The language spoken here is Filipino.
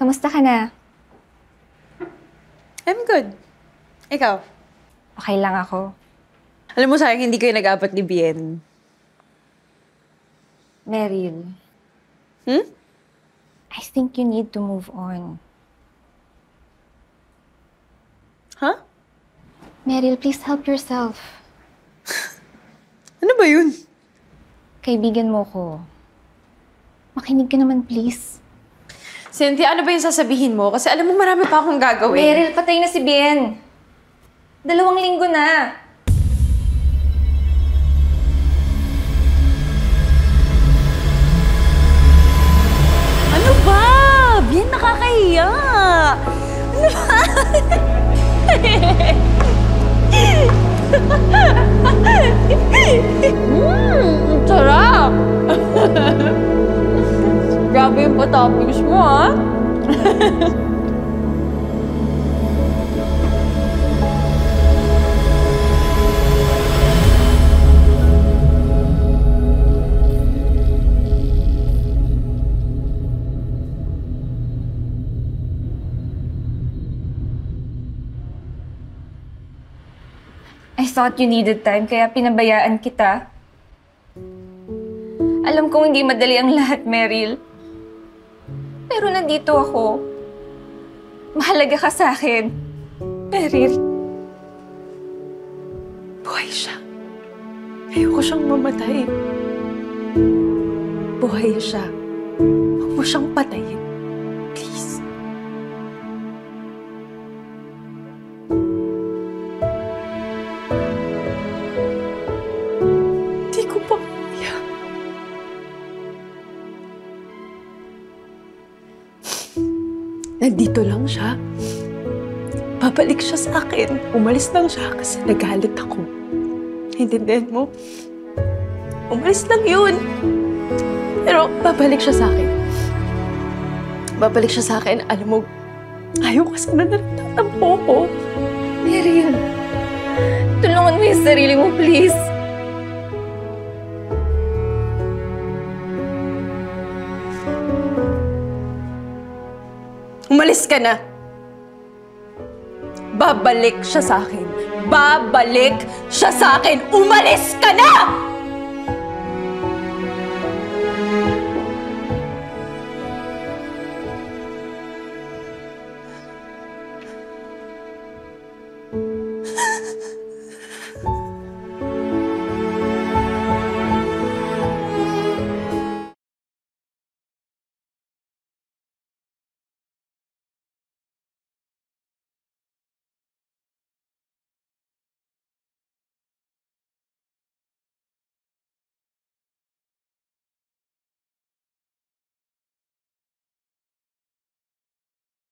Kamusta ka na? I'm good. Ikaw? Okay lang ako. Alam mo, sayang hindi kayo nag-apat ni Bien. Meryl, Hmm? I think you need to move on. Huh? Meryl, please help yourself. Ano ba yun? Kaibigan mo ko. Makinig ka naman, please. Cynthia, ano ba yung sasabihin mo? Kasi alam mo, marami pa akong gagawin. Meryl, patay na si Bien. 2 linggo na. Ano ba? Bien, nakakahiya. Ano ba? Ang sarap! Grabe yung pa-toppings mo, ha? I thought you needed time, kaya pinabayaan kita. Alam kong hindi madali ang lahat, Meryl. Pero nandito ako. Mahalaga ka sa akin. Meryl. Buhay siya. Ayoko siyang mamatay. Buhay siya. Huwag mo siyang patayin. Please. Hindi ko pa kaya. Nandito lang siya. Babalik siya sa akin. Umalis lang siya kasi nagalit ako. Naintindihan mo? Umalis lang yun. Pero babalik siya sa akin. Babalik siya sa akin. Alam mo, ayaw kasi na nagtatampo ko. Meryl. Tulungan mo yung sarili mo, please. Umalis ka na. Babalik siya sa akin. Babalik siya sa akin. Umalis ka na!